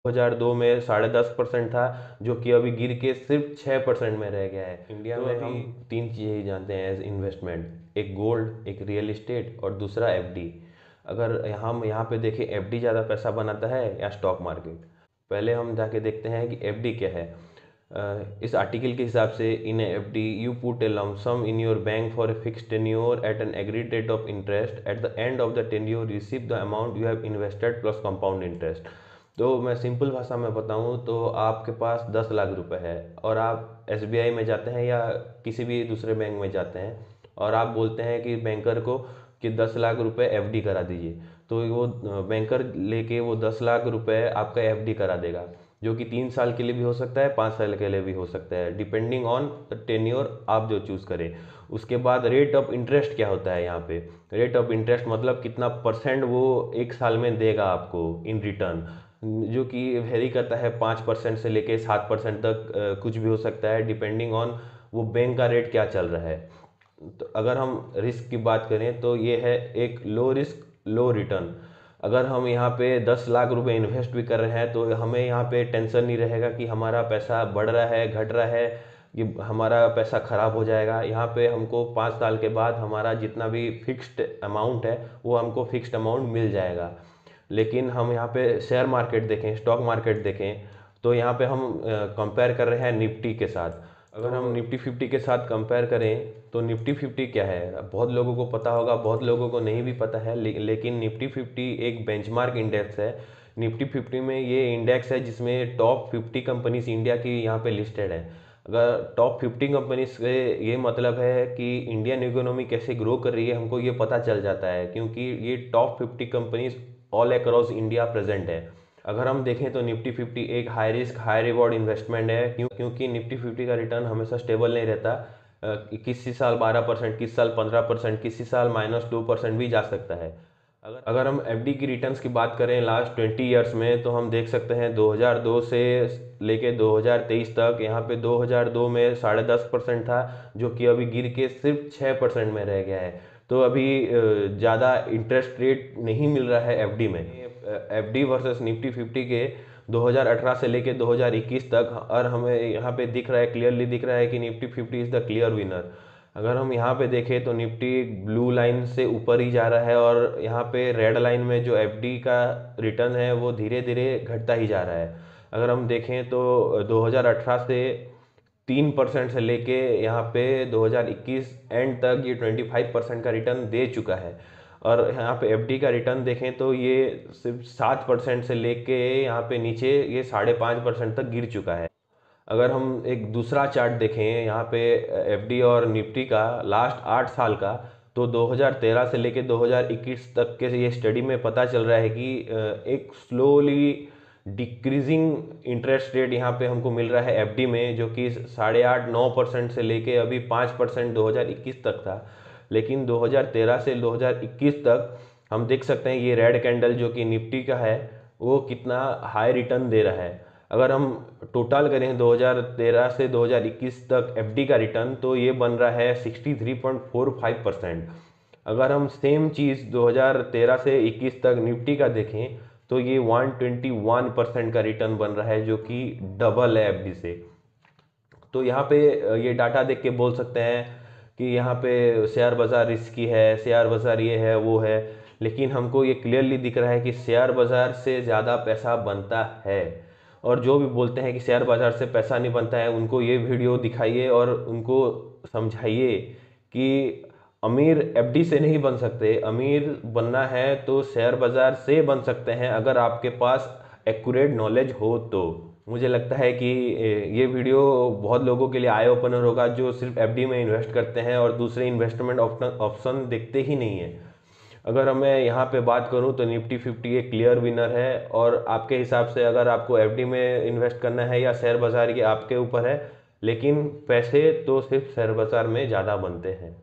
2002 में 10.5% था, जो कि अभी गिर के सिर्फ 6% में रह गया है। इंडिया में हम तीन चीज़ें ही जानते हैं एज इन्वेस्टमेंट, एक गोल्ड, एक रियल इस्टेट और दूसरा एफडी। अगर हम यहाँ पे देखें, एफडी ज़्यादा पैसा बनाता है या स्टॉक मार्केट? पहले हम जाके देखते हैं कि एफडी क्या है। इस आर्टिकल के हिसाब से in FD you put a lump sum in your bank for a fix tenure at an agreed rate of interest, at the end of the tenure receive the amount you have invested plus compound interest. तो मैं simple भाषा में बताऊं तो आपके पास 10 लाख रुपए है और आप एसबीआई में जाते हैं या किसी भी दूसरे बैंक में जाते हैं और आप बोलते हैं कि बैंकर को कि 10 लाख रुपए एफडी करा दीजिए, तो वो बैंकर लेके वो 10 लाख रुपए आपका एफडी करा देगा, जो कि 3 साल के लिए भी हो सकता है, 5 साल के लिए भी हो सकता है, डिपेंडिंग ऑन द टेन्योर आप जो चूज़ करें। उसके बाद रेट ऑफ इंटरेस्ट क्या होता है यहाँ पे? रेट ऑफ इंटरेस्ट मतलब कितना परसेंट वो 1 साल में देगा आपको इन रिटर्न, जो कि वेरी करता है 5% से लेके 7% तक, कुछ भी हो सकता है डिपेंडिंग ऑन वो बैंक का रेट क्या चल रहा है। तो अगर हम रिस्क की बात करें तो ये है एक लो रिस्क लो रिटर्न। अगर हम यहाँ पे 10 लाख रुपए इन्वेस्ट भी कर रहे हैं तो हमें यहाँ पे टेंशन नहीं रहेगा कि हमारा पैसा बढ़ रहा है घट रहा है, कि हमारा पैसा खराब हो जाएगा। यहाँ पे हमको 5 साल के बाद हमारा जितना भी फिक्स्ड अमाउंट है वो हमको फिक्स्ड अमाउंट मिल जाएगा। लेकिन हम यहाँ पे शेयर मार्केट देखें, स्टॉक मार्केट देखें, तो यहाँ पे हम कंपेयर कर रहे हैं निफ्टी के साथ। अगर हम निफ्टी 50 के साथ कंपेयर करें तो निफ्टी 50 क्या है, बहुत लोगों को पता होगा, बहुत लोगों को नहीं भी पता है, लेकिन निफ्टी 50 एक बेंचमार्क इंडेक्स है। निफ्टी 50 में ये इंडेक्स है जिसमें टॉप 50 कंपनीज इंडिया की यहाँ पे लिस्टेड है। अगर टॉप 50 कंपनीज से ये मतलब है कि इंडियन इकोनॉमी कैसे ग्रो कर रही है हमको ये पता चल जाता है, क्योंकि ये top 50 companies all across India present है। अगर हम देखें तो निफ्टी 50 एक high risk high reward investment है, क्योंकि निफ्टी 50 का रिटर्न हमेशा स्टेबल नहीं रहता। किसी साल 12%, किसी साल 15%, किसी साल -2% भी जा सकता है। अगर हम एफडी की रिटर्न्स की बात करें लास्ट 20 ईयर्स में, तो हम देख सकते हैं 2002 से लेके 2023 तक, यहाँ पे 2002 में 10.5% था, जो कि अभी गिर के सिर्फ 6% में रह गया है। तो अभी ज़्यादा इंटरेस्ट रेट नहीं मिल रहा है एफडी में। एफडी वर्सेस निफ्टी 50 के 2018 से लेके 2021 तक, और हमें यहाँ पे दिख रहा है, क्लियरली दिख रहा है कि Nifty 50 is the clear winner. अगर हम यहाँ पे देखें तो निफ्टी ब्लू लाइन से ऊपर ही जा रहा है और यहाँ पे रेड लाइन में जो एफडी का रिटर्न है वो धीरे धीरे घटता ही जा रहा है। अगर हम देखें तो 2018 से 3% से लेके यहाँ पे 2021 एंड तक ये 25% का रिटर्न दे चुका है। और यहाँ पे एफडी का रिटर्न देखें तो ये सिर्फ 7% से लेके यहाँ पे नीचे ये 5.5% तक गिर चुका है। अगर हम एक दूसरा चार्ट देखें यहाँ पे एफडी और निफ्टी का लास्ट 8 साल का, तो 2013 से लेके 2021 तक के ये स्टडी में पता चल रहा है कि एक स्लोली डिक्रीजिंग इंटरेस्ट रेट यहाँ पे हमको मिल रहा है एफडी में, जो कि 8.5-9% से लेके अभी 5% 2021 तक था। लेकिन 2013 से 2021 तक हम देख सकते हैं ये रेड कैंडल जो कि निफ्टी का है वो कितना हाई रिटर्न दे रहा है। अगर हम टोटल करें 2013 से 2021 तक एफडी का रिटर्न, तो ये बन रहा है 63.45%। अगर हम सेम चीज़ 2013 से 21 तक निफ्टी का देखें तो ये 121% का रिटर्न बन रहा है, जो कि डबल है एफडी से। तो यहाँ पे ये डाटा देख के बोल सकते हैं कि यहाँ पे शेयर बाज़ार रिस्की है, शेयर बाज़ार ये है वो है, लेकिन हमको ये क्लियरली दिख रहा है कि शेयर बाज़ार से ज़्यादा पैसा बनता है। और जो भी बोलते हैं कि शेयर बाज़ार से पैसा नहीं बनता है, उनको ये वीडियो दिखाइए और उनको समझाइए कि अमीर एफडी से नहीं बन सकते, अमीर बनना है तो शेयर बाज़ार से बन सकते हैं, अगर आपके पास एक्यूरेट नॉलेज हो तो। मुझे लगता है कि ये वीडियो बहुत लोगों के लिए आई ओपनर होगा जो सिर्फ एफडी में इन्वेस्ट करते हैं और दूसरे इन्वेस्टमेंट ऑप्शन देखते ही नहीं है। अगर मैं यहाँ पे बात करूँ तो निफ्टी 50 एक क्लियर विनर है, और आपके हिसाब से अगर आपको एफडी में इन्वेस्ट करना है या शेयर बाज़ार, ये आपके ऊपर है, लेकिन पैसे तो सिर्फ शेयर बाज़ार में ज़्यादा बनते हैं।